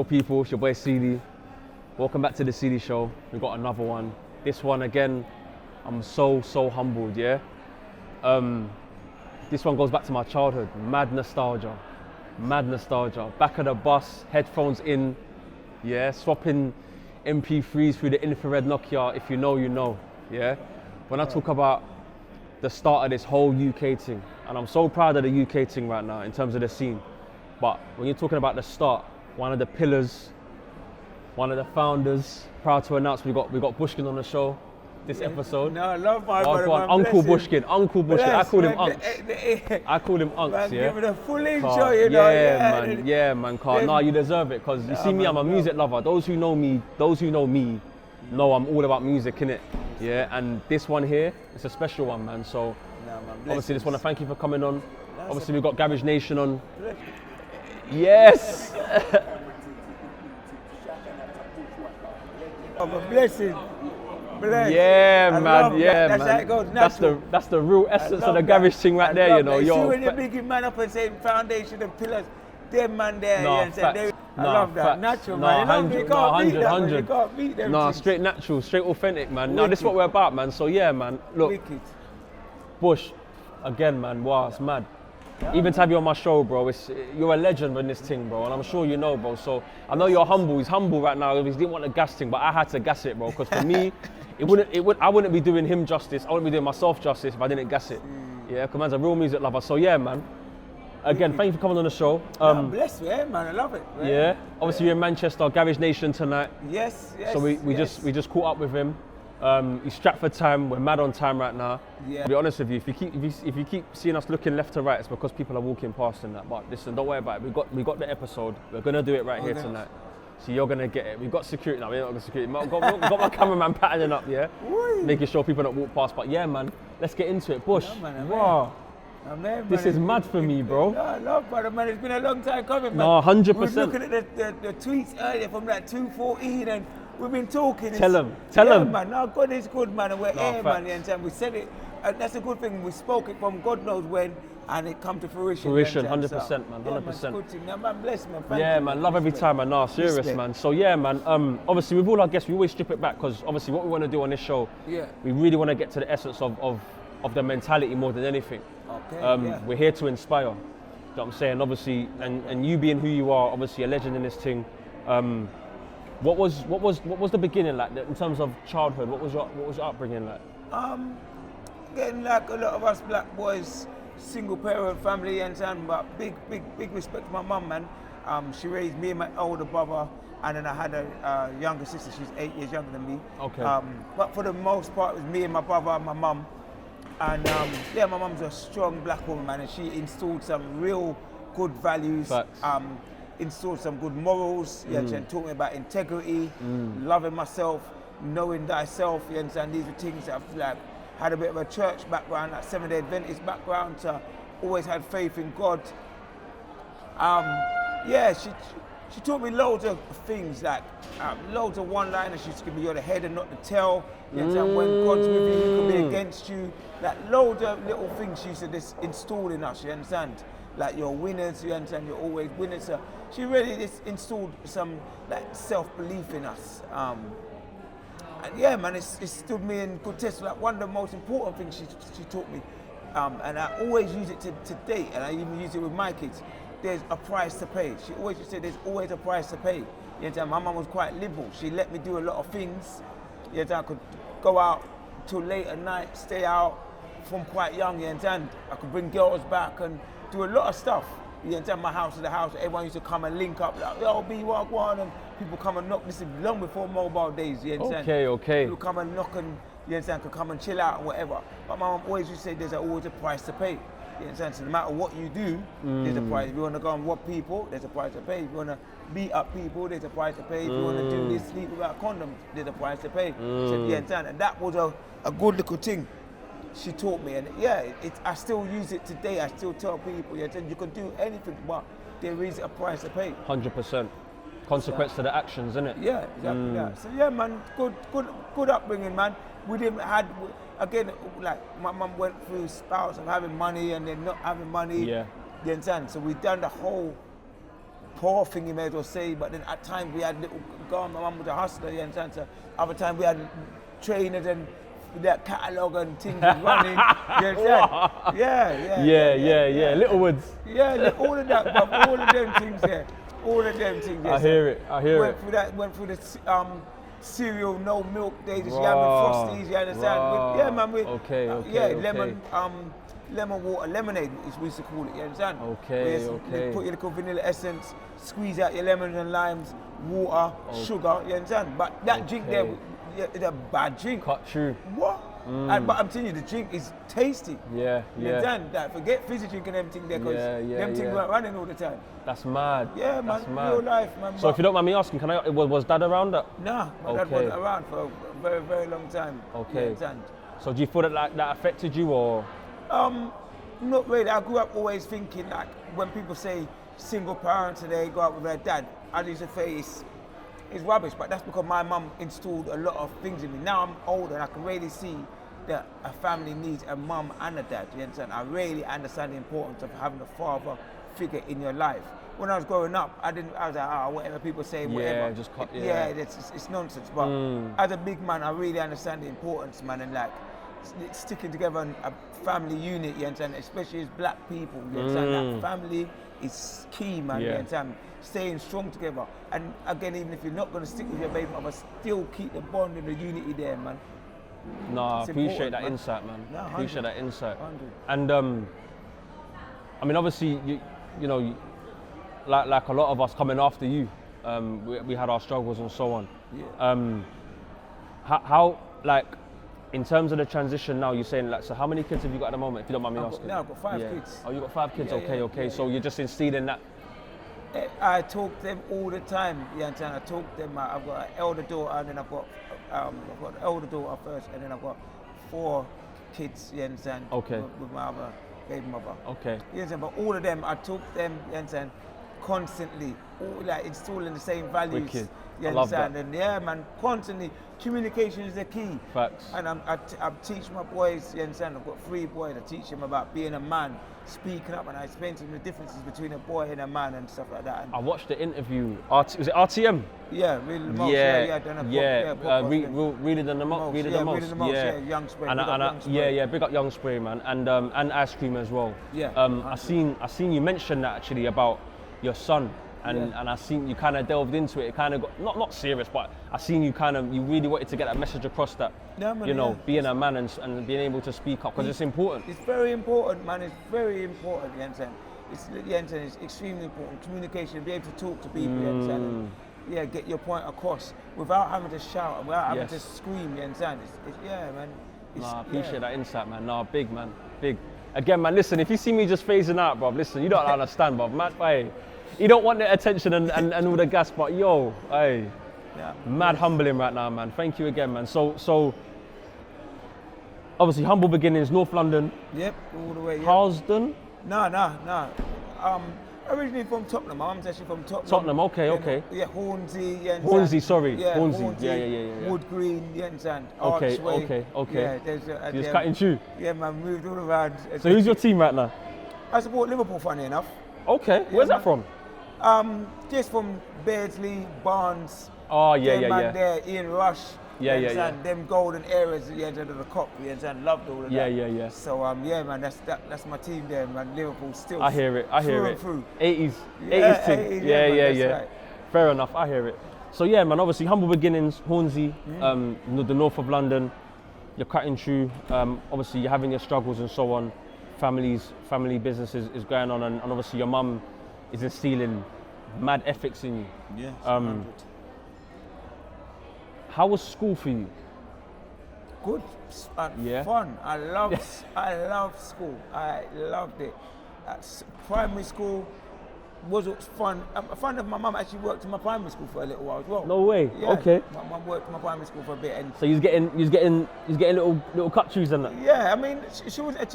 Yo people, it's your boy SEALEY. Welcome back to the SEALEY show. We've got another one. This one again, I'm so humbled, yeah? This one goes back to my childhood. Mad nostalgia. Back of the bus, headphones in, yeah? Swapping MP3s through the infrared Nokia. If you know, you know, yeah? When I talk about the start of this whole UK thing, and I'm so proud of the UK thing right now in terms of the scene, but when you're talking about the start, one of the pillars, one of the founders, proud to announce we got BUSHKIN on the show this episode. No, I love my brother, man. Uncle BUSHKIN. I call him Unks. Man, yeah? give it a full intro, you know. Yeah, man, Carl. Nah, you deserve it, because you see me, I'm a music lover. Those who know me know I'm all about music, innit? Yeah, and this one here, it's a special one, man. So, obviously, just want to thank you for coming on. Obviously, we've got Garage Nation on. Yes! Of a blessing. Yeah, man. Yeah, that's man. How it goes. That's the real essence of the garage thing right there, you know. See when you're big man up and saying foundation and pillars, them man there. I love that. Natural, man. You can't beat them. Nah, straight natural, straight authentic, man. Now this is what we're about, man. So yeah, man. Look, Wicked. Bush, again, man. Wow, it's mad. Even to have you on my show, bro, you're a legend in this thing, bro, and I'm sure you know, bro. So I know you're humble. He's humble right now. He didn't want the gas thing, but I had to gas it, bro, because for me, I wouldn't be doing him justice. I wouldn't be doing myself justice if I didn't gas it. Yeah, because man's a real music lover. So yeah, man. Again, thank you for coming on the show. Bless you, man. I love it. Man. Yeah. Obviously, you're in Manchester, Garage Nation tonight. Yes. So we just caught up with him. He's Stratford time. We're mad on time right now. Yeah. To be honest with you, if you keep seeing us looking left to right, it's because people are walking past and that. But listen, don't worry about it. We got the episode. We're gonna do it right here tonight. So you're gonna get it. We've got security now. We're not got security. We've got my cameraman patterning up, yeah, making sure people don't walk past. But yeah, man, let's get into it. Bush, wow. This is mad for me, bro. No, I love brother, man. It's been a long time coming, man. No, 100%. We were looking at the tweets earlier from that 214 and we've been talking. Tell him. Man, no, God is good, man, and we're here, facts. man. And we said it, and that's a good thing. We spoke it from God knows when, and it come to fruition. 100%, man, 100%. Yeah, man, good thing. Man, bless, man. Thank Yeah, you, man, love every time, man. Nah, serious, Respect. man. So yeah, man. Obviously, with all our guests, we always strip it back because obviously, what we want to do on this show, we really want to get to the essence of the mentality more than anything. Okay. We're here to inspire. You know what I'm saying? Obviously, and you being who you are, obviously a legend in this thing. What was the beginning like in terms of childhood? What was your upbringing like? Getting like a lot of us black boys, single parent family and son, but big respect to my mum, man. She raised me and my older brother, and then I had a younger sister. She's 8 years younger than me. Okay. But for the most part, it was me and my brother and my mum. And my mum's a strong black woman, man, and she installed some real good values. Facts. Installed some good morals. You understand? Taught me about integrity, loving myself, knowing thyself. You understand? These are things that I've like had a bit of a church background, like Seventh-day Adventist background. So always had faith in God. She taught me loads of things, like loads of one-liners. She used to give me, you're the head and not the tail. You understand? When God's with you, he can be against you. Like loads of little things she used to just install in us. You understand? Like you're winners. You understand? You're always winners. So she really just installed some like self-belief in us. And yeah, man, it stood me in good test. Like one of the most important things she taught me, and I always use it to date, and I even use it with my kids. There's a price to pay. She always used to say there's always a price to pay. You know, my mum was quite liberal. She let me do a lot of things. You know, I could go out till late at night, stay out from quite young. You know, I could bring girls back and do a lot of stuff. You know, my house is the house. Everyone used to come and link up, like, yo, B, walk one, and people come and knock. This is long before mobile days. You know, Okay. People come and knock and could come and chill out and whatever. But my mum always used to say there's always a price to pay. You understand? So no matter what you do, there's a price. If you want to go and rob people, there's a price to pay. If you want to beat up people, there's a price to pay. If you want to do this, sleep without condoms, there's a price to pay. So, you understand? And that was a good little thing she taught me. And yeah, I still use it today. I still tell people, you can do anything, but there is a price to pay. 100%. Consequence to the actions, isn't it? Yeah, exactly. Yeah. So yeah, man, good upbringing, man. We didn't had. Again, like my mum went through spouts of having money and then not having money. Yeah. You understand? So we've done the whole poor thing you may as well say, but then at times we had little girl, my mum was a hustler, you understand? So other times we had trainers and that catalogue and things was running, you understand? Yeah. Littlewoods. Yeah, all of that, but all of them things there. All of them things. I hear it. Went through the cereal, no milk days, just yamming frosties, you understand? Yeah, man. Okay. Lemon water, lemonade, as we used to call it, you understand? Okay. You put your little vanilla essence, squeeze out your lemons and limes, water, sugar, you understand? But that drink there, it's a bad drink. Cut through. What? But I'm telling you, the drink is tasty. Yeah. You understand? That forget fizzy drinking and everything there, because them things weren't running all the time. That's mad. Yeah, man. That's mad. Real life, man. So if you don't mind me asking, was Dad around that? Nah, my dad wasn't around for a very, very long time. Okay. So do you feel that affected you, or? Not really. I grew up always thinking, like, when people say single parents and they go out with their dad, I used to say it's rubbish, but that's because my mum installed a lot of things in me. Now I'm older and I can really see that a family needs a mum and a dad, you understand? I really understand the importance of having a father figure in your life. When I was growing up, I was like, whatever people say, whatever. It's nonsense. But as a big man, I really understand the importance, man, and like sticking together in a family unit, you understand? Especially as black people, you understand? That family is key, man, you understand? Staying strong together. And again, even if you're not going to stick with your baby mother, still keep the bond and the unity there, man. No, I appreciate that insight, man. No, appreciate that insight. 100. And I mean, obviously, you know, like a lot of us coming after you, we had our struggles and so on. Yeah. How like, in terms of the transition now, you're saying, like, so how many kids have you got at the moment, if you don't mind me asking? I've got 5 kids. Oh, you got 5 kids? Okay. So you're just instilling that. I talk to them all the time, you understand? I talk to them. I've got an elder daughter, and then I've got an elder daughter first, and then I've got 4 kids, you understand? Okay. With my other baby mother. Okay. You understand? But all of them, I talk to them, you understand, constantly, all like installing the same values. Wicked. You I love understand? that. And yeah, man, constantly, communication is the key. Facts. And I teach my boys, you understand, I've got 3 boys, I teach them about being a man, speaking up, and I explain to them the differences between a boy and a man and stuff like that. And I watched the interview, was it RTM? yeah, really the most. Reading the most. Yeah, Young Spray. And big up Young Spray, man, and Ice Cream as well. Yeah. I seen you mention that actually about your son. And I seen you kind of delved into it. It kind of got not serious, but I seen you really wanted to get that message across that, being a man and being able to speak up, because it's important. It's very important, man. It's very important. You understand? It's extremely important. Communication, be able to talk to people. You understand? And, get your point across without having to shout, without having to scream. You understand? Man. I appreciate that insight, man. Big, man, big. Again, man, listen. If you see me just phasing out, bro, listen, you don't understand, bro. Man, hey. You don't want the attention and all the gas, but mad humbling right now, man. Thank you again, man. So obviously humble beginnings, North London. Yep, all the way. Yep. Harlesden? No. Originally from Tottenham. My mum's actually from Tottenham. Tottenham, okay. Yeah, Hornsey. Hornsey, sorry. Yeah, Hornsey. Yeah. Wood Green, you understand? Okay. Yeah, there's cutting through. Yeah, man, moved all around. So who's your team right now? I support Liverpool, funny enough. Okay, where's that from? Just from Beardsley, Barnes. Oh, yeah. There, Ian Rush. Yeah. Them golden eras, of the Kop, loved all of that. Yeah. So, man, that's my team there, man. Liverpool still. I hear it. Through. 80s. Yeah, 80s team. 80s, Yeah. right. Fair enough, I hear it. So, yeah, man, obviously, humble beginnings, Hornsey, the north of London. You're cutting through. Obviously, you're having your struggles and so on. Family business is going on, and obviously, your mum is instilling mad ethics in you. Yeah. How was school for you? Good and fun. I love school. I loved it. Primary school was fun. A friend of my mum actually worked in my primary school for a little while as well. No way. Yeah, okay. My mum worked in my primary school for a bit, and so you're getting little cut-throughs and that. Yeah, I mean, she was a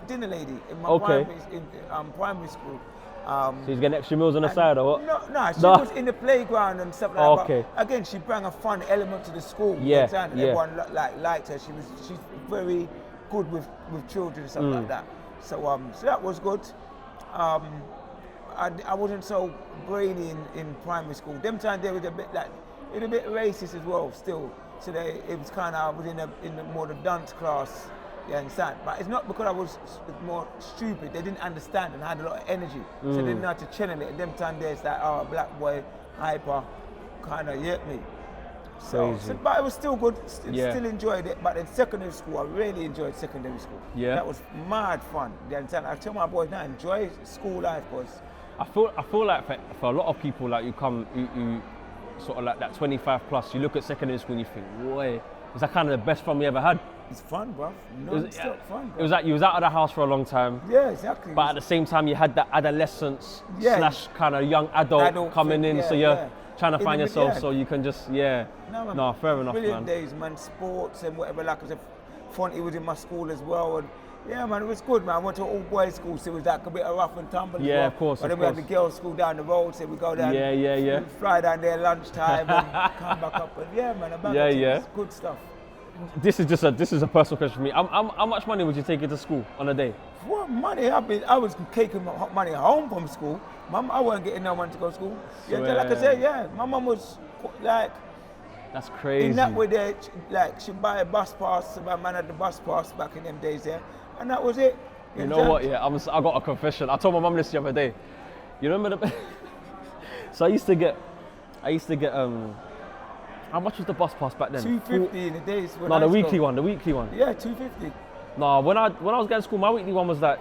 dinner lady in my primary school. So he's getting extra meals on the side or what? No, she was in the playground and stuff like that. Okay. But again, she brought a fun element to the school. Yeah. Everyone liked her. She's very good with children and stuff like that. So that was good. I wasn't so brainy in primary school. Them times they was a bit like, it was a bit racist as well still. So it was kind of, I was in the more the dance class, you understand? But it's not because I was more stupid. They didn't understand and had a lot of energy. So they didn't know how to channel it. And them times there's like, oh, black boy, hyper, kind of, get me? So, but it was still good, still enjoyed it. But in secondary school, I really enjoyed secondary school. Yeah. That was mad fun. You understand? I tell my boys now, enjoy school life, boys. I feel like for a lot of people, like you sort of like that 25 plus, you look at secondary school and you think, boy, was that kind of the best fun we ever had? It's fun, bruv. Non-stop fun, bruv. It was like you was out of the house for a long time. Yeah, exactly. But at the same time, you had that adolescence slash kind of young adult coming in, so you're trying to find yourself, so you can just, no, fair enough, brilliant man. days, man. Sports and whatever, like I said, Fonty was in my school as well, and yeah, man, it was good, man. I went to all boys school, so it was like a bit of rough and tumble as well. Of course. But then we had the girls' school down the road, so we go down, we'd fly down there lunchtime and come back up, and yeah, man, it's good stuff. This is a personal question for me. How much money would you take into school on a day? What money? I was taking money home from school. I wasn't getting no money to go to school. Yeah, like I said, my mum was like. That's crazy. In that way, there, like she'd buy a bus pass. My man had the bus pass back in them days, and that was it. You know what? Yeah, I got a confession. I told my mum this the other day. You remember the? So I used to get. How much was the bus pass back then? $2.50 in the days. No, the weekly one. Yeah, $2.50. No, when I was going to school, my weekly one was like,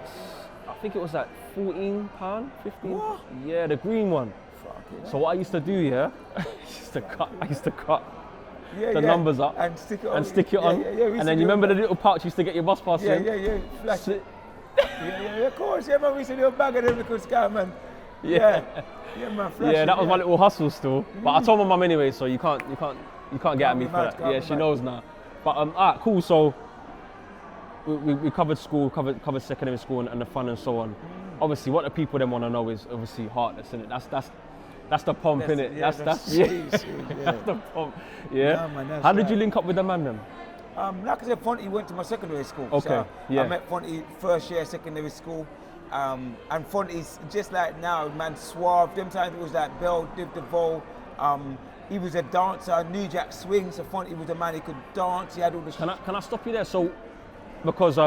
I think it was like £14, 15. What? Yeah, the green one. So what I used to do, I used to cut the numbers up and stick it on. And then you remember the little pouch you used to get your bus pass in? Yeah. Flash it. yeah, of course. Yeah, man, we used to do a bag of them because man. Yeah, man. Flash that was my little hustle still. But I told my mum anyway, so you can't get at me for that. Yeah, she knows now. But alright, cool. So we covered school, covered secondary school and the fun and so on. Obviously, what the people then want to know is obviously Heartless, innit? That's the pump, innit? That's the pump. Yeah. Man, how did you link up with the man then? Like I said, Fonty went to my secondary school. Okay. So I met Fonty first year secondary school. And Fonty's just like now, man, suave. Them times it was like Bell, Div DeVoe. He was a dancer, New Jack Swing. So Fonty was a man, he could dance. He had all the. Can I stop you there? So, because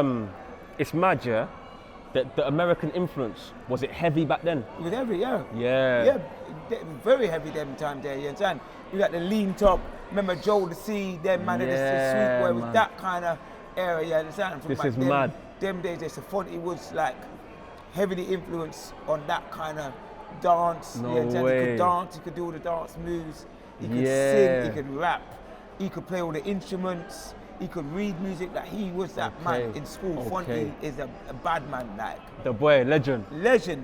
it's mad, yeah. The American influence, was it heavy back then? It was heavy, yeah. Yeah, very heavy them times there, you understand? You got the lean top, remember Joe the Sea, them man, the sweet boy, it was that kind of era, you understand? This is mad. Them days, so Fonty was like heavily influenced on that kind of dance. No you understand? way. He could dance, he could do all the dance moves, he could sing, he could rap, he could play all the instruments. He could read music, like he was that man in school. Fonty is a bad man, like. The boy, legend, like, you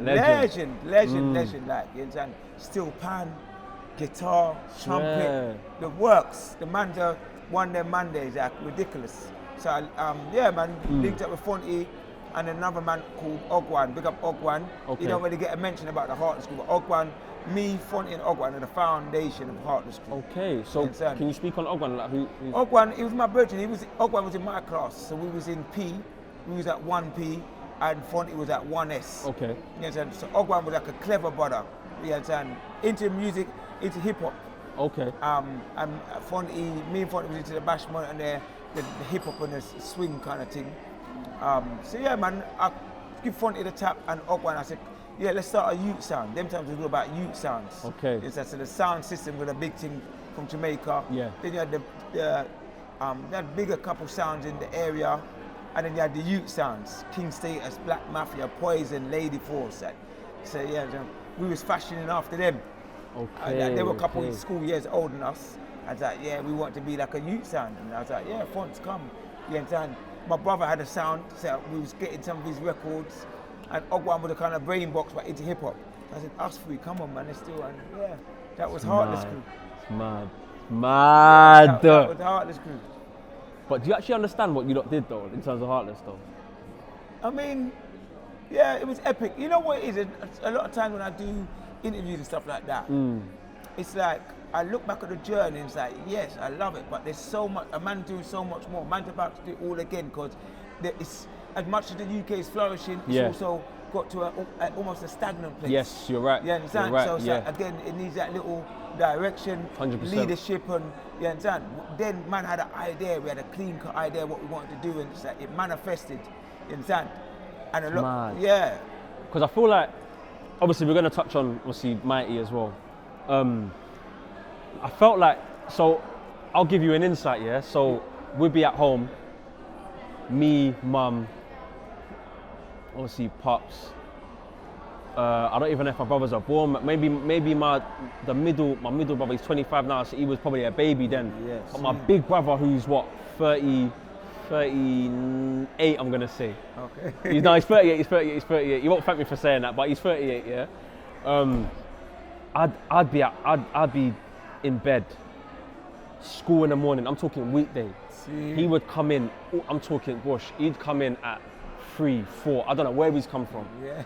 understand? Steel pan, guitar, trumpet, the works. The man won their Mondays, like ridiculous. So linked up with Fonty and another man called Ogwan, big up Ogwan. He don't really get a mention about the Heartless School, but Ogwan, me, Fonty and Ogwan are the foundation of Heartless School. Okay, so can you speak on Ogwan? Like Ogwan, he was my brother. Ogwan was in my class, so we was in P. We was at 1P, and Fonty was at 1S. Okay. You understand? So Ogwan was like a clever brother. You understand? Into music, into hip hop. Okay. And me and Fonty was into the bashment and the hip hop and the swing kind of thing. So yeah, man, I give Fonty the tap and Ogwan. I said, yeah, let's start a youth sound. Them times we do about youth sounds. Okay. So the sound system was a big thing from Jamaica. Yeah. Then you had they had bigger couple sounds in the area, and then you had the youth sounds: King Status, Black Mafia, Poison, Lady Force. So yeah, we was fashioning after them. Okay. They were a couple of school years older than us. I was like, yeah, we want to be like a youth sound, and I was like, yeah, Fonts, come. You understand? My brother had a sound, so we was getting some of his records. And Ogwan was a kind of brain box, but into hip hop. I said, us three, come on, man, let's do it. And yeah, that was Heartless Crew. Mad. That was Heartless Crew. But do you actually understand what you lot did, though, in terms of Heartless, though? I mean, yeah, it was epic. You know what it is? A lot of times when I do interviews and stuff like that, it's like, I look back at the journey and it's like, yes, I love it, but there's so much, a man doing so much more. Man's about to do it all again, because it's, as much as the UK is flourishing, it's also got to almost a stagnant place. Yes, you're right. You understand? You're right, So it's like, again, it needs that little direction, 100%. leadership, and you understand? Then man had an idea, we had a clean cut idea what we wanted to do, and it's like it manifested. You understand? And a lot, Mad. yeah. Because I feel like, obviously we're going to touch on, obviously, Mighty as well. I felt like, so I'll give you an insight, yeah? So we'd be at home, me, mum, obviously Pops. I don't even know if my brothers are born. Maybe my middle brother, he's 25 now, so he was probably a baby then. Yes. But my big brother, who's what, 38, I'm gonna say. Okay. He's 38. You won't thank me for saying that, but he's 38, yeah. I'd be in bed, school in the morning. I'm talking weekday. See. He would come in. I'm talking Bush. He'd come in at 3, 4. I don't know where he's come from. Yeah.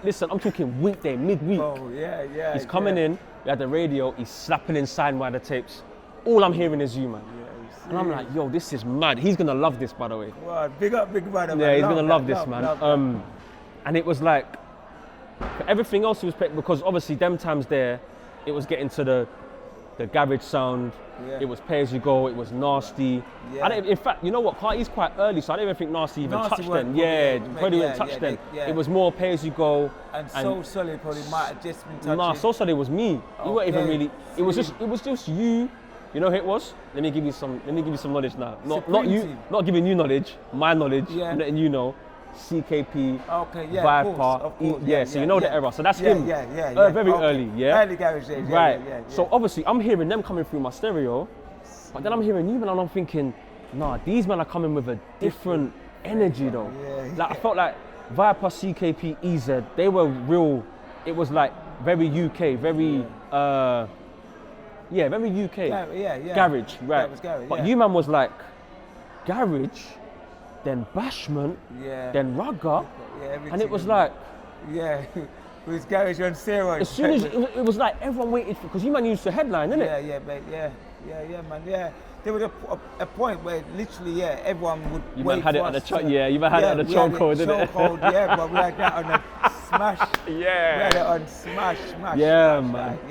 Listen, I'm talking weekday, midweek. Oh yeah. He's coming in. We had the radio. He's slapping in Signwinder tapes. All I'm hearing is you, man. Yeah, And I'm like, yo, this is mad. He's gonna love this, by the way. Wow, big up, big brother. Yeah, man. he's gonna love this, love, man. love. And it was like, for everything else was because obviously them times there, it was getting to the garage sound. Yeah. It was pay as you go. It was nasty. Yeah. In fact, you know what? Party's quite early, so I don't even think nasty even Nasty touched weren't then. Yeah, probably- probably yeah, wouldn't touch yeah, then. yeah. It was more pay as you go. And So Solid probably might have just been touching. Nah, So Solid was me. You weren't even Okay. really. It was just you. You know who it was? Let me give you some knowledge now. Not Supreme you. Team. Not giving you knowledge. My knowledge. Yeah. I'm letting you know. CKP. Okay, yeah, Viper. of course. Yeah, so you know the era. So that's him. Yeah. Very Okay. early. Yeah. Early garage days. Yeah, Right. Yeah. So obviously I'm hearing them coming through my stereo, but then I'm hearing you, and I'm thinking, nah, these men are coming with a different energy though. Yeah. Like I felt like Viper, CKP, EZ, they were real. It was like very UK, very very UK. Yeah. Garage, right? That was garage, But yeah. you man was like garage, then bashment, Yeah. then rugger, Yeah, everything. and it was like. Yeah. It was garage on steroids. As soon as it was like everyone waited for, because you man used to headline, innit? Yeah, mate. Yeah, man. Yeah. There was a point where literally, everyone would You wait man had for it on the us to- you man had it on the we had chokehold, didn't it? Chokehold, yeah, but we had that on the smash. Yeah. We had it on smash. Yeah, smash, man. like,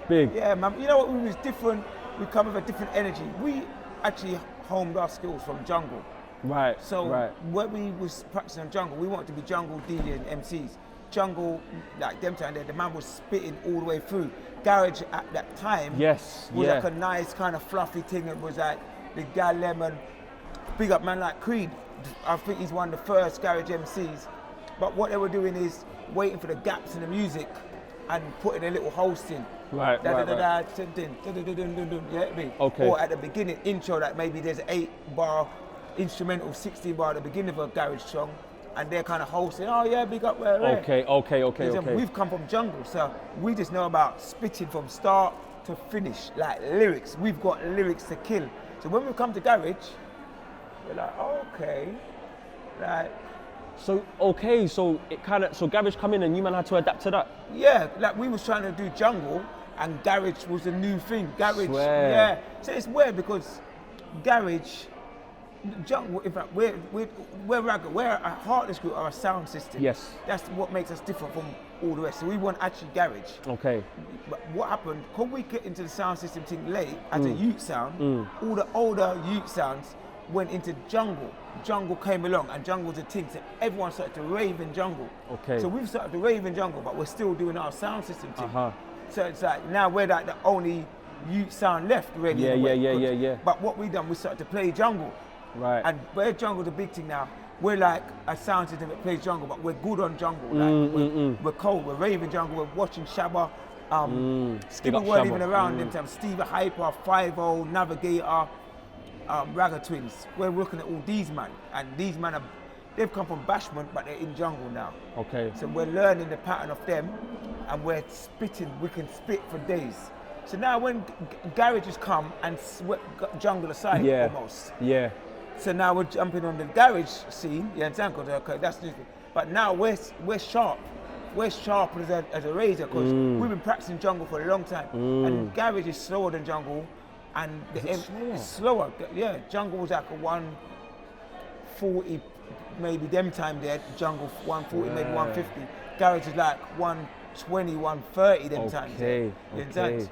Big. Yeah, man. You know what? We was different. We come with a different energy. We actually honed our skills from jungle. Right. So right. when we was practicing on jungle, we wanted to be jungle DJ and MCs. Jungle, like them time there, the man was spitting all the way through. Garage at that time Yes. was Yeah. like a nice kind of fluffy thing. It was like the Gal Lemon, big up man like Creed. I think he's one of the first garage MCs. But what they were doing is waiting for the gaps in the music and putting a little host in. Right. Okay. Or at the beginning, intro, that maybe there's an 8-bar instrumental, 16-bar at the beginning of a garage song, and they're kind of hosting, oh yeah, big up where. Okay. We've come from jungle, so we just know about spitting from start to finish, like lyrics. We've got lyrics to kill. So when we come to garage, we're like, okay, like. So garage come in and you man had to adapt to that. Yeah, like we was trying to do jungle, and garage was a new thing. Garage, Swear. yeah. So it's weird because garage, jungle. In fact, we're ragged. We're a Heartless group, or a sound system. Yes. That's what makes us different from all the rest. So we weren't actually garage. Okay. But what happened? Because we get into the sound system thing late as a youth sound, all the older youth sounds went into jungle. Jungle came along, and jungle was a thing. So everyone started to rave in jungle. Okay. So we've started to rave in jungle, but we're still doing our sound system thing. Uh-huh. So it's like now we're like the only youth sound left really. Yeah, in a way, yeah, because- yeah. But what we done, we started to play jungle. Right. And where jungle's a big thing now, we're like a sound system that plays jungle, but we're good on jungle. Like we're cold, we're raving jungle, we're watching Shabba. Big Skipper up weren't Shabba. even around them times. Steve Hyper, 5-0, Navigator, Ragga Twins. We're looking at all these man, and these man they've come from bashment, but they're in jungle now. Okay. So we're learning the pattern of them, and we're spitting. We can spit for days. So now when garages come and swept jungle aside almost. Yeah. So now we're jumping on the garage scene, you understand? Because okay, that's different. But now we're sharp. We're sharp as a razor because we've been practicing jungle for a long time. And garage is slower than jungle, and Is it slower? it's slower. Yeah, jungle was like a 140 maybe them time there, jungle 140, maybe Right. 150. Garage is like 120, 130 them times there. You understand?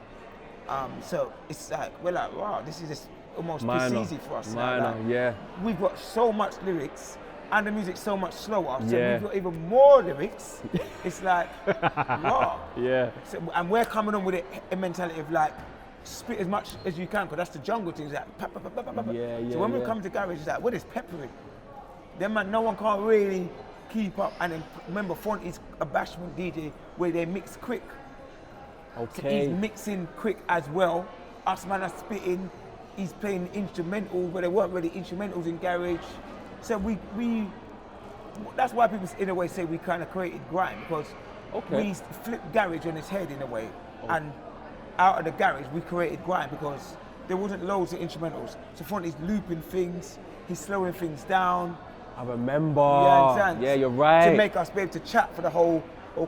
So it's like, we're like, wow, this is just almost Minor, easy for us. now. minor, Like, yeah. we've got so much lyrics and the music's so much slower. So Yeah. we've got even more lyrics. It's like, wow. Yeah. So, and we're coming on with a mentality of like, spit as much as you can, because that's the jungle thing. It's like, pa, pa, pa, pa, pa, pa. Yeah, yeah, So when we yeah. come to garage, it's like, what is peppering? Then man, no one can't really keep up. And then remember, Font is a bashment DJ where they mix quick. So Okay. he's mixing quick as well. Us man are spitting. He's playing instrumentals where there weren't really instrumentals in garage. So we that's why people in a way say we kind of created grime, because Okay. we flipped garage on its head in a way. And out of the garage we created grime because there wasn't loads of instrumentals. So Font is looping things, he's slowing things down. I remember. Yeah, understand? Yeah, you're right. To make us be able to chat for the whole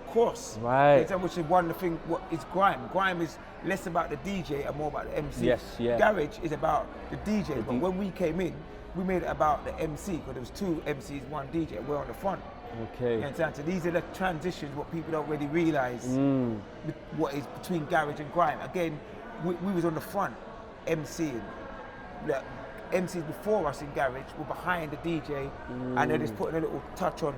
course. Right. You understand? Which is one of the things, what is grime. Grime is less about the DJ and more about the MC. Yes, yeah. Garage is about the DJ, but when we came in, we made it about the MC, because there was two MCs, one DJ, and we're on the front. Okay. You understand? So these are the transitions, what people don't really realise, what is between garage and grime. Again, we was on the front, MCing. The MCs before us in garage were behind the DJ, and they're just putting a little touch on.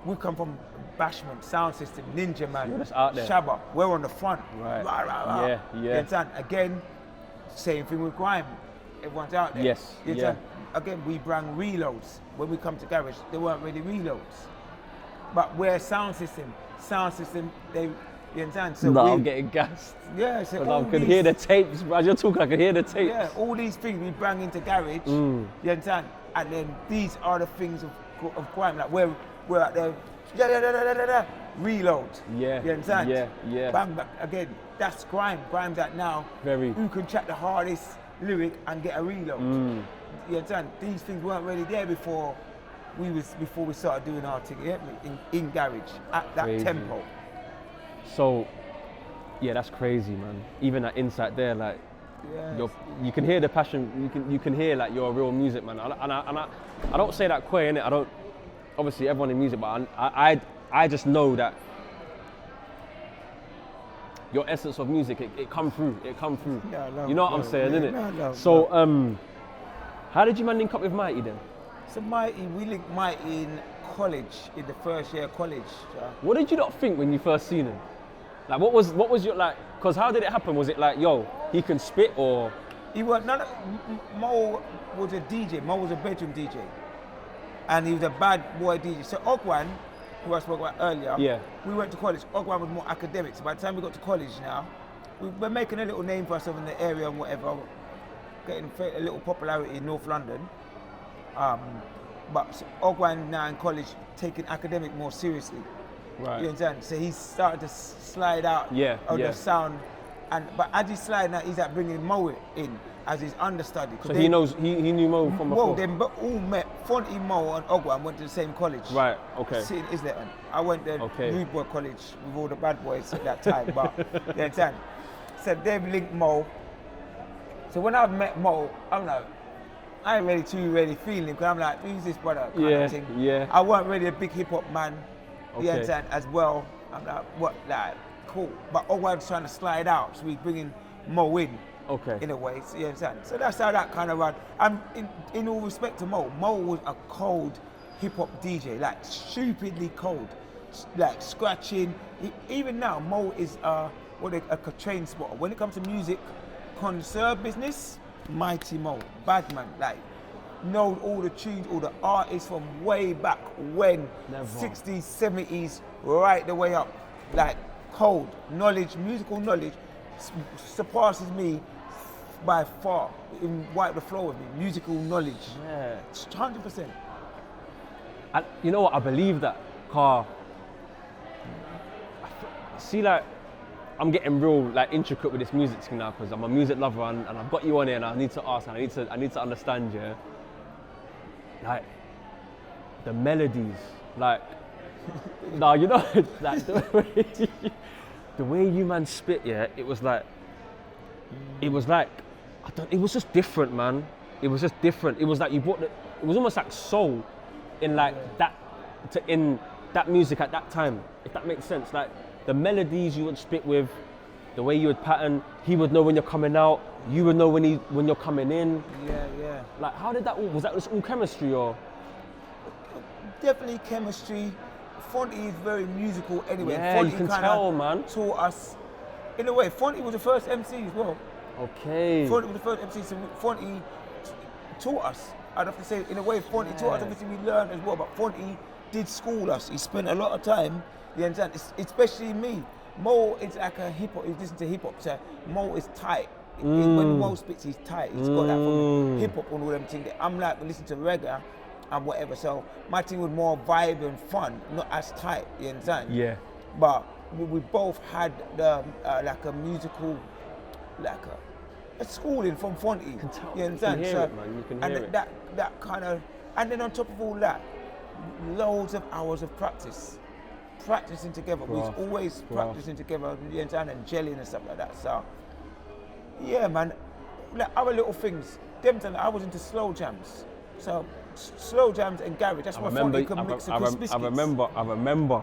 We come from Bashment, Sound System, Ninja Man, You're just out there. Shabba. We're on the front. Right. Rah, rah, rah. Yeah, yeah. You understand? Again, same thing with grime. Everyone's out there. Yes, You yeah. understand? Again, we bring reloads. When we come to garage, there weren't really reloads. But we're sound system, they, you understand? So No, we, I'm getting gassed. yeah, so Because all I can these- hear the tapes. As you're talking, I can hear the tapes. Yeah, all these things we bring into garage, you understand? And then these are the things of crime, like we're out there, reload. Yeah, You understand? yeah, yeah. Bang, back again. That's grime. Grime's at now. Very. Who can chat the hardest lyric and get a reload? You understand? These things weren't really there before we started doing our thing in garage at that Crazy. tempo. So, yeah, that's crazy, man. Even that insight there, like, Yeah. you can hear the passion. You can hear like you're a real music man. And I don't say that coy, innit? I don't. Obviously, everyone in music, but I just know that your essence of music, it come through. It come through. Yeah, I know, you know what I'm bro. saying, Yeah, innit? no, no, So, how did you man link up with Mighty then? So we linked Mighty in college, in the first year of college. What did you not think when you first seen him? Like, what was your like? Cause how did it happen? Was it like, yo, he can spit, or? He was Mo was a DJ. Mo was a bedroom DJ, and he was a bad boy DJ. So Ogwan, who I spoke about earlier, Yeah. we went to college. Ogwan was more academic. So by the time we got to college now, we're making a little name for ourselves in the area and whatever, getting a little popularity in North London. But Ogwan now in college taking academic more seriously. Right. You understand? So he's started to slide out Yeah, of yeah. the sound, but as he's sliding out, he's like bringing Mo in as his understudy. So he knew Mo from before. Well, they all met. Fonty, Mo, and Ogwan went to the same college. Right. Okay. Sitting Islington. I went to Okay. New Boy College with all the bad boys at that time. But you understand? So they've linked Mo. So when I've met Mo, I'm like, I ain't really too feeling him, because I'm like, who's this brother? Kind Yeah, of thing. yeah. I wasn't really a big hip hop man. Okay. You understand? As well. I'm like, what? Like, cool. But Ogwan's trying to slide out, so we're bringing Mo in. Okay. In a way, so you understand? So that's how that kind of run. And in all respect to Mo was a cold hip hop DJ, like stupidly cold, like scratching. Even now, Mo is a train spotter. When it comes to music, concert business, mighty Mo, bad man, like know all the tunes, all the artists from way back when, Never. 60s, 70s, right the way up, like cold knowledge, musical knowledge surpasses me by far. In wipe the floor with me, musical knowledge, Yeah. 100%. And you know what? I believe that, car. See, like, I'm getting real, like, intricate with this music thing now, because I'm a music lover, and I've got you on here, and I need to ask, and I need to understand, yeah. Like, the melodies, like, no, you know, like the way you man spit, yeah. It was like, it was just different, man. It was just different. It was like it was almost like soul. in like in that music at that time, if that makes sense. Like the melodies you would spit with, the way you would pattern, he would know when you're coming out, you would know when you're coming in. Yeah. Like how did that all, was that just all chemistry or? Definitely chemistry. Fonty is very musical anyway. Yeah, Fonty you can kinda tell, man. Taught us, in a way, Fonty was the first MC as well. Okay. Fonty was the first MC, so Fonty taught us. I'd have to say, in a way, Fonty taught us. Obviously, we learned as well, but Fonty did school us. He spent a lot of time, you understand, especially me. Mo is like a hip hop, he listens to hip hop, so Mo is tight. When Mo spits, he's tight. He's got that from hip hop and all them things. I'm like, listen to reggae and whatever, so my thing was more vibe and fun, not as tight, you understand? Yeah. But we both had the, like a musical, like a schooling from Fonty. You understand? You can hear it, man. You can hear it. That kind of, and then on top of all that, loads of hours of practicing together. We was always practicing together, you understand, and gelling and stuff like that. So, yeah, man. Like other little things. Them time I was into slow jams. So slow jams and garage. That's why Fonty could mix the crisp biscuits. I remember.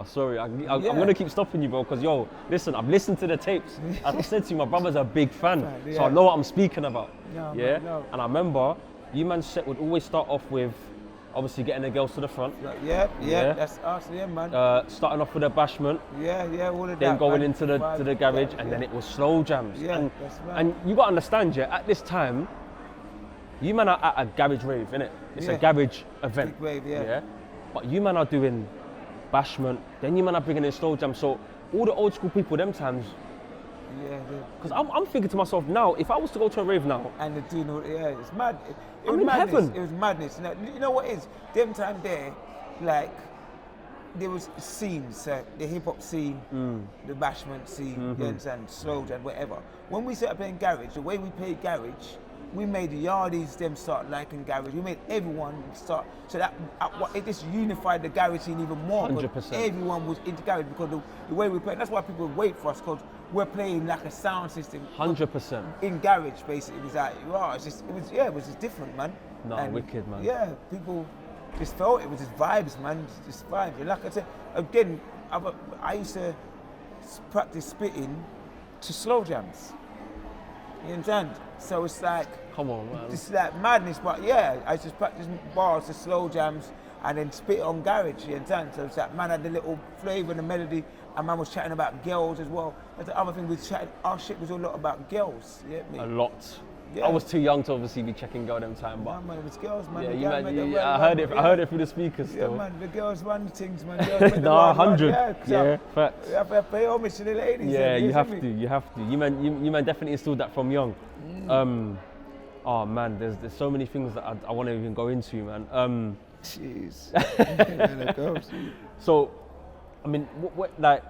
Sorry, I'm gonna keep stopping you, bro, because yo, listen, I've listened to the tapes. As I said to you, my brother's a big fan, so I know what I'm speaking about. Yeah. And I remember you man's set would always start off with obviously getting the girls to the front. Yeah, that's us, yeah, man. Starting off with a bashment. Yeah, all of that. Then going man. into the garage, and then it was slow jams. Yeah, that's right. And you gotta understand, yeah, at this time, you man are at a garage rave, innit? It's a garage event. Big rave, yeah. But you man are doing bashment, then you man are bringing in slow jams. So all the old school people, them times. Yeah. Because I'm thinking to myself now, if I was to go to a rave now. And the doing all, it's mad. It I'm was in madness. heaven. It was madness. You know what it is? Them time there, like, there was scenes, the hip hop scene, the bashment scene, you understand, slow jam, whatever. When we set up in garage, the way we played garage, we made the yardies them start liking garage. We made everyone start, so that it just unified the garage scene even more. 100%. Everyone was into garage because the way we played. That's why people wait for us, because we're playing like a sound system. 100%. In garage, basically, it was like, wow, it was just different, man. No, and wicked, man. Yeah, people just felt it was just vibes, man, just vibes. And like I said, again, I used to practice spitting to slow jams. You understand? So it's like, come on, man. It's like madness, but yeah, I just practice bars to slow jams and then spit on garage, you understand? So it's like, man had the little flavour and the melody, and man was chatting about girls as well. That's the other thing, we chatting, our shit was a lot about girls, you get me? A lot. Yeah. I was too young to obviously be checking girl them time, but man, it was girls, man. I heard it through the speakers yeah, still. man, the girls run things, man. Girls No, 100. Yeah, facts. You have to pay homage to the ladies. Yeah, you have to. You man definitely instilled that from young. Oh man, there's so many things that I want to even go into, man. Jeez. So, I mean, what like,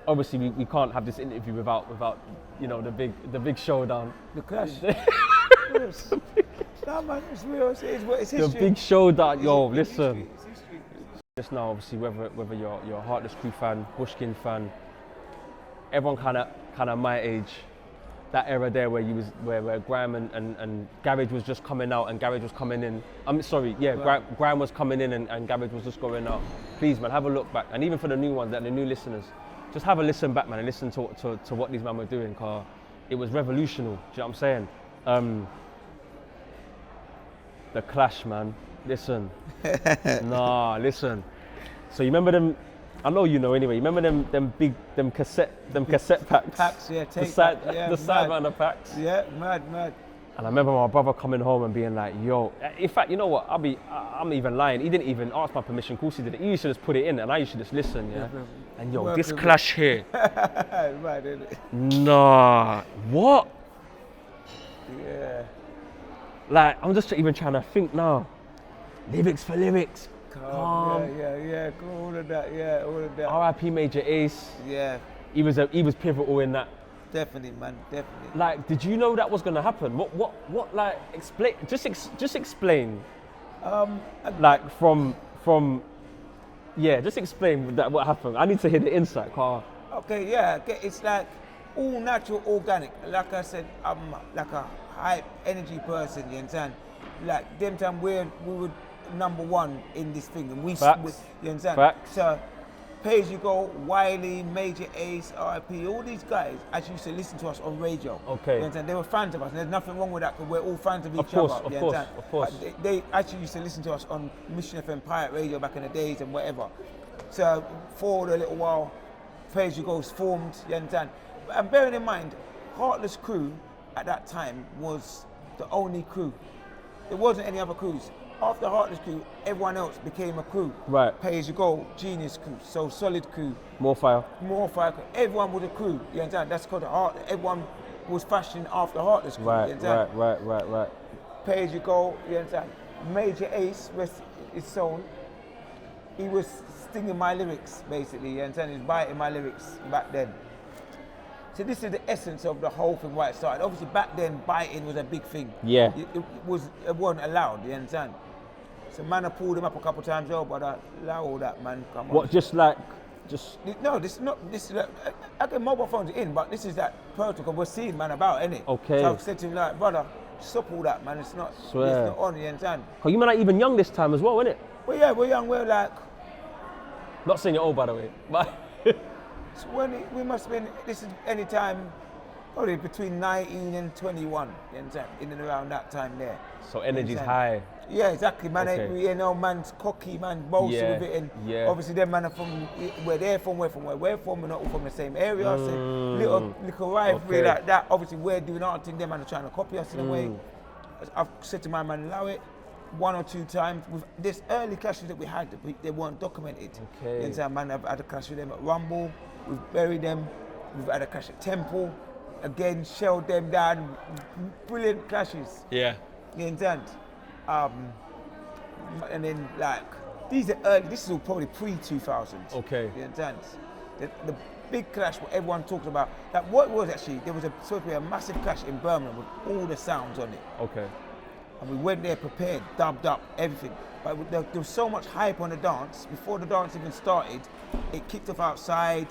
obviously we can't have this interview without you know the big showdown. The clash. No man, it's real. It's history. The big showdown, yo. Listen. Just now, obviously, whether you're a Heartless crew fan, BUSHKIN fan, everyone kind of my age, that era there where grime and garage was just coming out and garage was coming in. I'm sorry, yeah, right. Grime was coming in and garage was just going out. Please, man, have a look back, and even for the new ones, the new listeners, just have a listen back, man, and listen to what these men were doing, cause it was revolutionary. Do you know what I'm saying? The Clash, man. Listen. Listen. So you remember them? I know you know anyway. You remember them cassette packs? Packs, yeah, tape. The side of packs. Yeah, mad. And I remember my brother coming home and being like, "Yo." In fact, you know what? I'm even lying. He didn't even ask my permission. Of course he didn't. He used to just put it in, and I used to just listen. Yeah. And yo, this Clash here. Mad, isn't it? Nah. What? Yeah. Like, I'm just even trying to think now. Lyrics for lyrics. Calm. Yeah. All of that. R.I.P. Major Ace. Yeah. He was pivotal in that. Definitely, man. Definitely. Like, did you know that was gonna happen? What? Like, explain. Just explain. Like from. Yeah, just explain that what happened. I need to hear the insight, Carl. Okay, yeah. It's like all natural, organic. Like I said, I'm like a high energy person. You understand? Like them time we would #1 in this thing, and Facts. you understand? Facts. So, Pay As You Go, Wiley, Major Ace, RIP, all these guys actually used to listen to us on radio. Okay. You understand? They were fans of us, and there's nothing wrong with that because we're all fans of each course, other. of you course, understand? of course. But they actually used to listen to us on Mission FM Pirate Radio back in the days and whatever. So for a little while, Pay As You Go was formed, you understand? And bearing in mind, Heartless crew at that time was the only crew. There wasn't any other crews. After Heartless crew, everyone else became a crew. Right. Pay As You Go, Genius crew, So Solid crew, More fire. More Fire crew. Everyone was a crew, you understand? That's called everyone was fashioned after Heartless crew, you Right, understand? right. Pay As You Go, you understand? Major Ace, rest his soul. He was stinging my lyrics, basically, you understand? He was biting my lyrics back then. So this is the essence of the whole thing, why it started. Obviously, back then, biting was a big thing. Yeah. It wasn't allowed, you understand? So man, I pulled him up a couple of times, yo, but allow all that, man, come on. What, just No, this is not, I get mobile phones in, but this is that protocol we're seeing, man, about, innit? Okay. So I said to him, like, brother, stop all that, man, it's not on, you understand? Oh, you man are even young this time as well, innit? Well, yeah, we're young, we're like, Not saying you're old, by the way. But so we must have been, this is any time, probably between 19 and 21, you understand? In and around that time there. so energy's understand? high. Yeah, exactly, man. Okay. You know, man's cocky, man, bossy Yeah, with it, and yeah. obviously them man are from where they're from, where we're from, we're not all from the same area. So little rivalry Okay. like that. Obviously, we're doing our thing, them man are trying to copy us in a way. I've said to my man, allow it. 1 or 2 times with this early clashes that we had, they weren't documented. Okay. You understand, man? I've had a clash with them at Rumble. We've buried them. We've had a clash at Temple. Again, shelled them down. Brilliant clashes. Yeah. You understand? And then like these are early. This is all probably pre-2000. Okay. You understand? The big clash what everyone talks about. That what was actually there was supposed to be a massive clash in Birmingham with all the sounds on it. Okay. And we went there prepared, dubbed up, everything. But there was so much hype on the dance. Before the dance even started, it kicked off outside.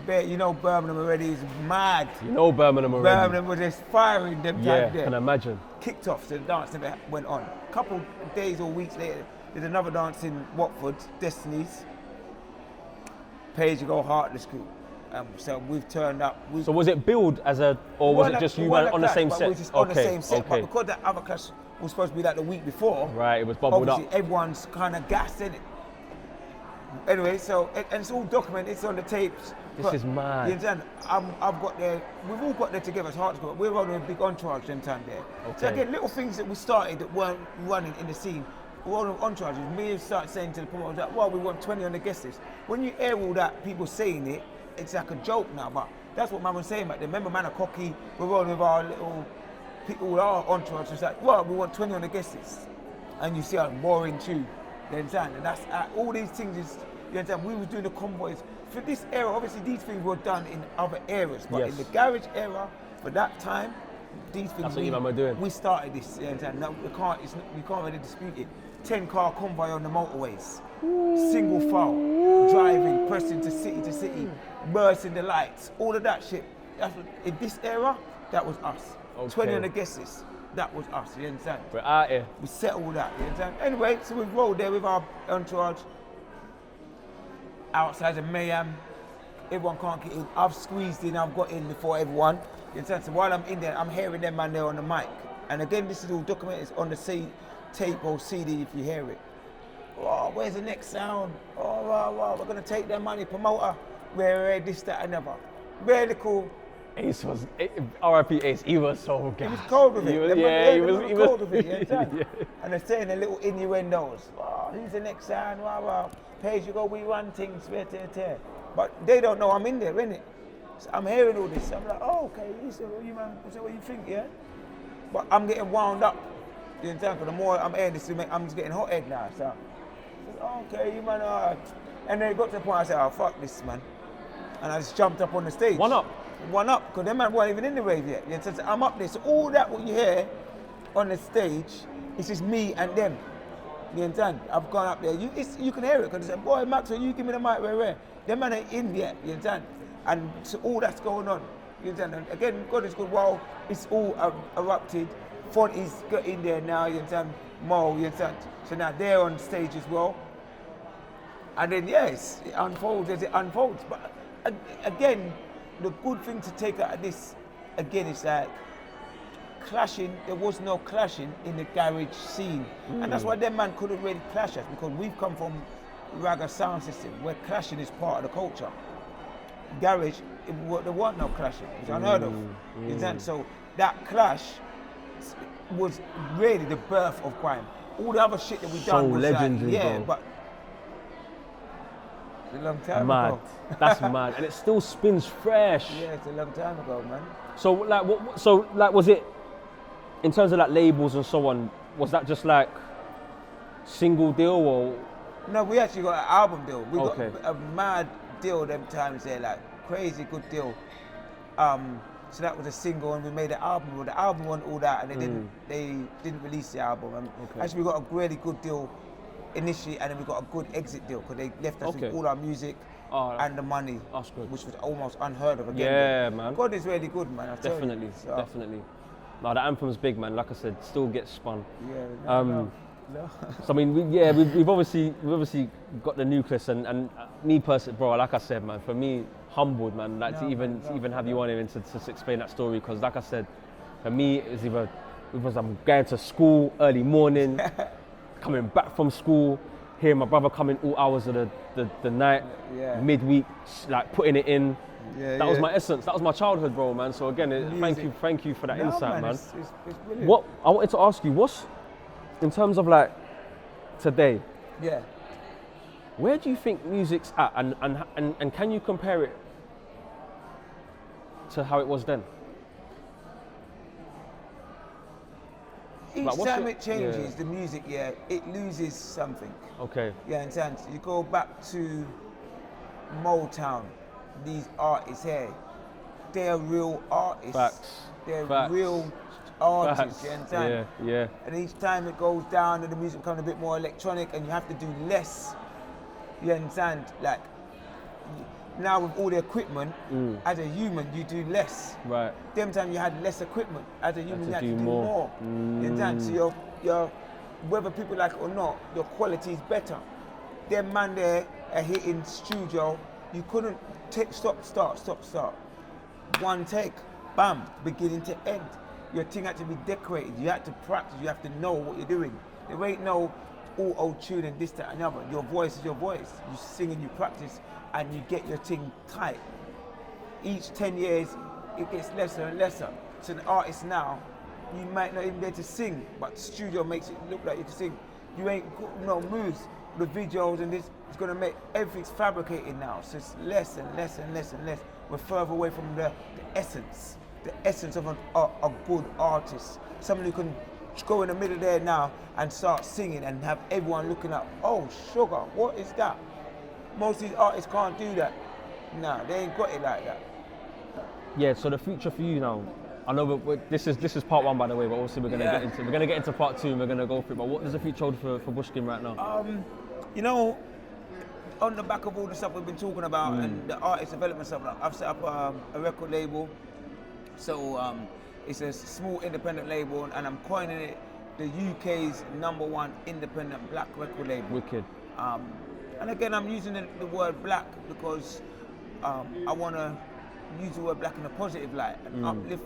You know Birmingham already is mad. You know Birmingham already. Birmingham was just firing them Yeah, times there. can imagine. Kicked off, so the dance never went on. A couple of days or weeks later, there's another dance in Watford, Destiny's. Pay As You Go, Heartless crew. So we've turned up. So was it billed as or was it just you man on the same set? We were just on the same set, but because that other clash was supposed to be like the week before, Right, it was bubbled up. obviously everyone's kind of gassed in it. Anyway, so and it's all documented. It's on the tapes. This is mad. You understand? I've got there. We've all got there together as Heartless, but we're running a big entourage them time there. So Okay. again, little things that we started that weren't running in the scene. We're on entourages. Me started saying to the promoters that, well, we want 20 on the guest list. When you hear all that, people saying it, it's like a joke now. But that's what man was saying back then. Remember, man are cocky. We're rolling with our little people, our entourage. It's like, well, we want 20 on the guest list, and you see us boring too. You understand? And that's all these things is. You understand? We were doing the convoys for this era. Obviously, these things were done in other eras, but Yes. in the garage era, for that time, these things That's what you man were doing. we started this. You understand? No, we can't. You can't really dispute it. 10-car convoy on the motorways, single file, driving, pressing to city, bursting the lights, all of that shit. That's what, in this era, that was us. Okay. 20 on the guest list, that was us. You understand? We're out here. We settled that. You understand? Anyway, so we rolled there with our entourage. Outside of mayhem, everyone can't get in. I've squeezed in, I've got in before everyone. You understand? So while I'm in there, I'm hearing them man there on the mic. And again, this is all documented on the tape or CD if you hear it. Oh, where's the next sound? Oh, we're gonna take their money, promoter. Where this, that, and other. Really cool. Ace was R.I.P. Ace. He was so gas. He was cold with it. He was, Them yeah, man, he them was. man He cold was. with it. You understand? Yeah. And they're saying the little innuendos. Oh, who's the next sound? Wow. Pay As You Go, we run things. Tear. But they don't know I'm in there, innit? So I'm hearing all this. I'm like, oh, okay. Is that what you think, yeah? But I'm getting wound up. You understand? Because the more I'm hearing this, I'm just getting hot-head now. So, oh, okay, you man. And then it got to the point I said, oh, fuck this, man. And I just jumped up on the stage. One up, because them man weren't even in the rave yet. You know, so I'm up there. So all that what you hear on the stage, it's just me and them. You understand? I've gone up there. You can hear it because they say, boy, Maxwell, you give me the mic, where? Them man ain't in yet. You understand? And so all that's going on. You understand? And again, God is good. Well, it's all erupted. Fonty's got in there now. You understand? Mo, you understand? So now they're on stage as well. And then yes, it unfolds as it unfolds. But again, the good thing to take out of this, again, is that clashing, there was no clashing in the garage scene. And that's why them man couldn't really clash us, because we've come from ragga sound system where clashing is part of the culture. Garage, there weren't no clashing. It was unheard of. You understand? So that clash was really the birth of crime. All the other shit that we done was legendary, like, yeah, bro. but it's a long time Mad. ago. That's mad, and it still spins fresh. Yeah, it's a long time ago, man. So like, was it in terms of like labels and so on? Was that just like single deal or? No, we actually got an album deal. We Okay. got a mad deal them times there, like crazy good deal. So that was a single, and we made an album. Well, the album wasn't all that, and they didn't release the album. And actually, we got a really good deal initially, and then we got a good exit deal because they left us with all our music and the money, That's good. which was almost unheard of again. Yeah, man. God is really good, man. I tell Definitely, you. So, definitely. No, the anthem's big, man. Like I said, still gets spun. Yeah. No. So I mean, we've obviously got the nucleus, and me personally, bro, like I said, man, for me, humbled, man, like to even have you on here and to explain that story, because like I said, for me, it was I'm going to school early morning, coming back from school, hearing my brother coming all hours of the night, midweek, like putting it in. That was my essence. That was my childhood, bro, man. So again, thank you for that insight, man. It's brilliant. What I wanted to ask you, what's in terms of like today? Yeah. Where do you think music's at, and can you compare it to how it was then? Each Like, time it changes, the music, it loses something. Okay. Yeah, understand? You go back to Motown, these artists here, they're real artists. Facts. They're Facts. real artists, Facts. you understand? Yeah. And each time it goes down and the music becomes a bit more electronic and you have to do less, you understand? Like, now with all the equipment, as a human, you do less. Right. Them time you had less equipment. As a human, you had to do more. more. You understand? So your whether people like it or not, your quality is better. Them man there are hitting studio, you couldn't take stop, start. One take, bam, beginning to end. Your thing had to be decorated. You had to practice. You have to know what you're doing. There ain't no auto-tune and this, that, and the other. Your voice is your voice. You sing and you practice, and you get your thing tight. Each 10 years, it gets lesser and lesser. So the artist now, you might not even be able to sing, but the studio makes it look like you can sing. You ain't got no moves. The videos and this, it's gonna make everything's fabricated now. So it's less and less and less and less. We're further away from the essence of a good artist. Someone who can go in the middle there now and start singing and have everyone looking up, oh, sugar, what is that? Most of these artists can't do that. Nah, they ain't got it like that. Yeah. So the future for you now. I know this is part one, by the way, but obviously we're gonna get into part two and we're gonna go through it. But what does the future hold for BUSHKIN right now? You know, on the back of all the stuff we've been talking about and the artist development stuff, like, I've set up a record label. So it's a small independent label, and I'm coining it the UK's #1 independent black record label. Wicked. And again, I'm using the word black because I want to use the word black in a positive light and uplift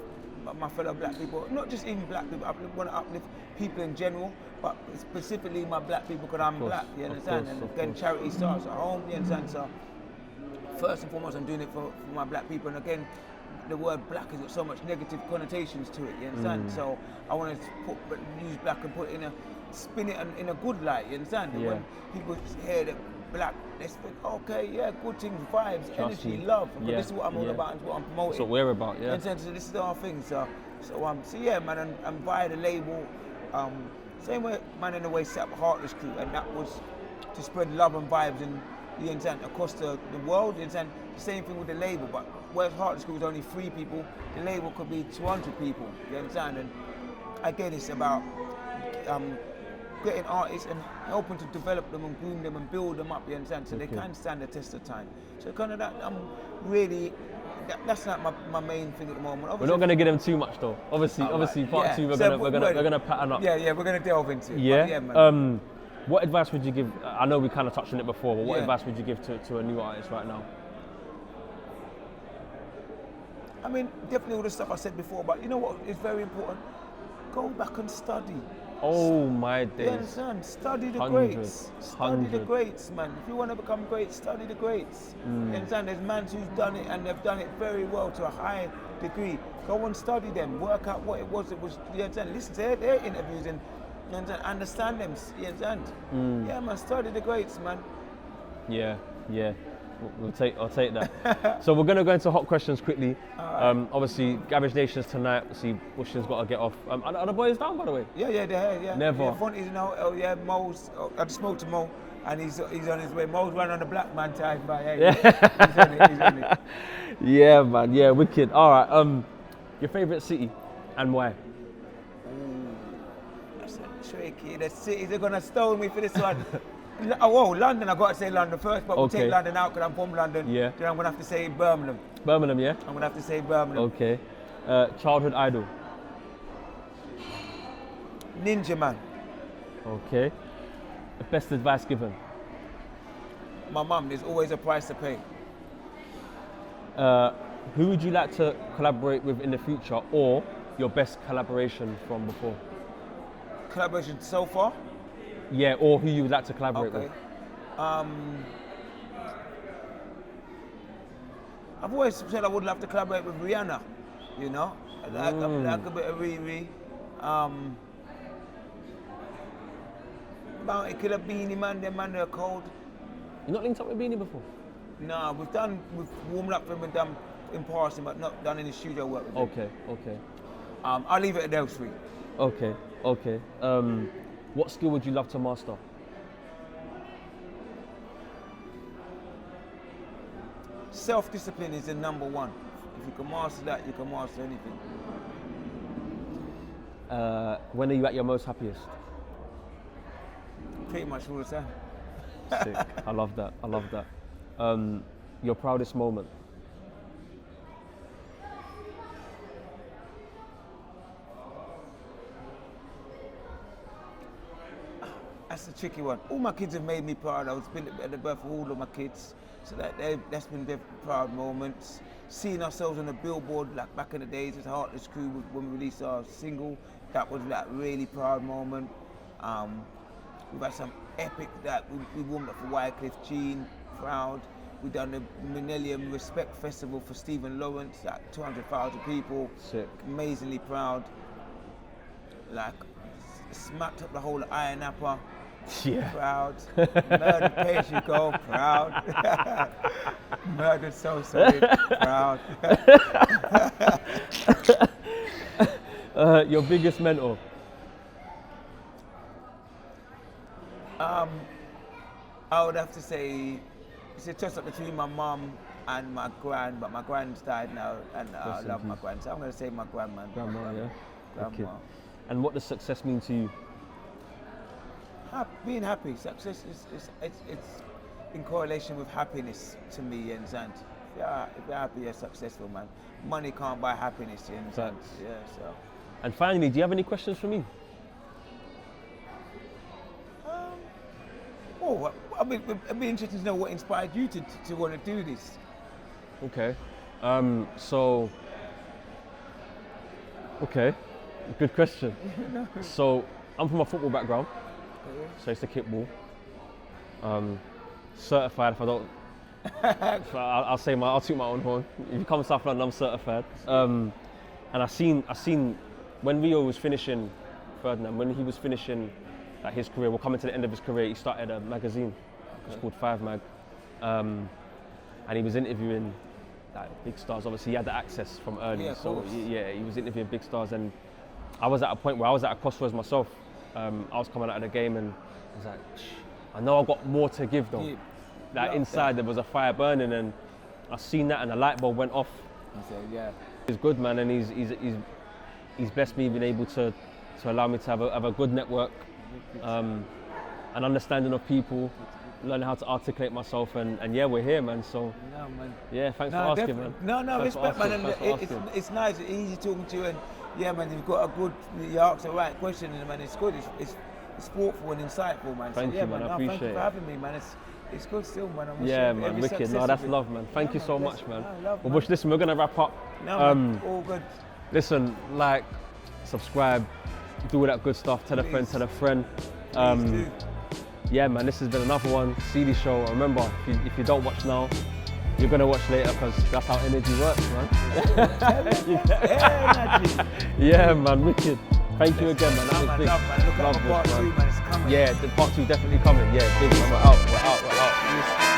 my fellow black people, not just even black people. I want to uplift people in general, but specifically my black people because I'm black, you understand? And again, charity starts at home, you understand? So first and foremost, I'm doing it for my black people. And again, the word black has got so much negative connotations to it, you understand? So I want to use black and put it spin it in a good light, you understand? Yeah. When people hear that black, they think, okay, yeah, good things, vibes, energy, love. But this is what I'm all about and what I'm promoting. That's what we're about, yeah. You understand? So this is our thing. So yeah, man, I'm via the label. Same way, man, in the way set up Heartless crew, and that was to spread love and vibes and, you understand, across the world, you understand? The same thing with the label, but whereas Heartless crew was only 3 people, the label could be 200 people, you understand? And again, it's about getting artists and helping to develop them and groom them and build them up, you understand, so they Okay. can stand the test of time. So kind of that, I'm really, that's not my main thing at the moment. We're Obviously, not going to get them too much though. Obviously, Oh, obviously, right. part Yeah. two, we're So gonna pattern up. Yeah, we're gonna delve into it. Yeah. But yeah, man. What advice would you give? I know we kind of touched on it before, but what Yeah. advice would you give to a new artist right now? I mean, definitely all the stuff I said before, but you know what is very important? Go back and study. Oh my You days. understand? Study the 100, greats. Study the 100. greats, man. If you want to become great, study the greats. You understand? There's men who's done it and they've done it very well to a high degree. Go and study them. Work out what it was. You understand? Listen to their interviews and you understand them. You understand? Yeah, man. Study the greats, man. Yeah. I'll take that. So we're gonna go into hot questions quickly. Obviously, Garage Nation's tonight. Obviously, Bushkin's got to get off. Are the boys down, by the way? Yeah, yeah. Never. Yeah, Fonty's in the hotel. Yeah, Mo's. I just spoke to Mo, and he's on his way. Mo's running on the black man time, but hey, he's on it. Yeah, man. Yeah, wicked. All right. Your favorite city and why? That's a tricky. The cities are gonna stone me for this one. Oh, London. I got to say London first, but we'll Okay. take London out because I'm from London. Yeah. Then I'm gonna have to say Birmingham. Birmingham, yeah. I'm gonna have to say Birmingham. Okay. Childhood idol. Ninja Man. Okay. The best advice given. My mum. There's always a price to pay. Who would you like to collaborate with in the future, or your best collaboration from before? Collaboration so far. Yeah, or who you would like to collaborate Okay. with. I've always said I would love to collaborate with Rihanna. You know, like a bit of Riri. Bounty Killer, Beanie Man, them man, they're cold. You not linked up with Beanie before? Nah, we've warmed up for him and done in passing, but not done any studio work with him. Okay. I'll leave it at those three. Okay. What skill would you love to master? Self-discipline is the number one. If you can master that, you can master anything. When are you at your most happiest? Pretty much all the time. Sick. I love that. Your proudest moment? That's a tricky one. All my kids have made me proud. I was been at the birth of all of my kids, so that's been their proud moments. Seeing ourselves on a billboard, like back in the days as Heartless crew when we released our single, that was like really proud moment. We've had some epic that we warmed up for Wycliffe Jean, proud. We've done the Millennium Respect Festival for Stephen Lawrence, like 200,000 people. Sick. Amazingly proud. Like smacked up the whole of Iron Apple. Yeah. Proud. Murdered Page You Go. Proud. Murdered So Solid. Proud. Your biggest mentor? I would have to say it's a toss up between my mum and my gran, but my gran's died now, and I love my gran, so I'm going to say my grandma. Grandma, yeah. Grandma. Okay. And what does success mean to you? Being happy. Success is in correlation with happiness to me, and if you're happy, you're successful, man. Money can't buy happiness, you understand? Facts. Yeah, so. And finally, do you have any questions for me? It'd be interesting to know what inspired you to want to do this. Okay. Good question. So, I'm from a football background. So I used to kick ball. Certified, if I don't, I'll toot my own horn. If you come to South London, I'm certified. And I seen when Rio was finishing, Ferdinand, when he was finishing his career, we're coming to the end of his career, he started a magazine. It was called 5 Mag. And he was interviewing big stars. Obviously, he had the access from early. Yeah, so he was interviewing big stars. And I was at a point where I was at a crossroads myself. I was coming out of the game and I was like, I know I've got more to give though. Inside there was a fire burning, and I seen that and the light bulb went off. He's good, man, and he's blessed me being able to allow me to have a good network, an understanding of people, learning how to articulate myself, and yeah, we're here, man. So No, man. yeah, thanks No, for asking, definitely. man. No, Thanks for respect, man. asking, And thanks for asking. it's nice, it's easy talking to you, and yeah, man, you've got a good, you ask the right question, and man, it's good. It's thoughtful and insightful, man. Thank so, yeah, you, man. I Thank you appreciate for it. having me, man. It's good still, man. I wish Yeah, you man, every wicked. success No, that's of it. love, man. Thank you so man, much, man. No, love, Well, man. Bush, listen, we're gonna wrap up. No, man, all good. Listen, like, subscribe, do all that good stuff. Tell a friend, Please. tell a friend. Please do. Yeah, man, this has been another one, SEALEY show. Remember, if you don't watch now, you're gonna watch later, because that's how energy works, man. Yeah, Najee. Yeah, man, wicked. Thank you again, man. That was big. Love, man. Look Love out for this, part 2, man. It's coming. Yeah, the part 2 definitely coming. Yeah, big, man. We're out, we're out, we're out.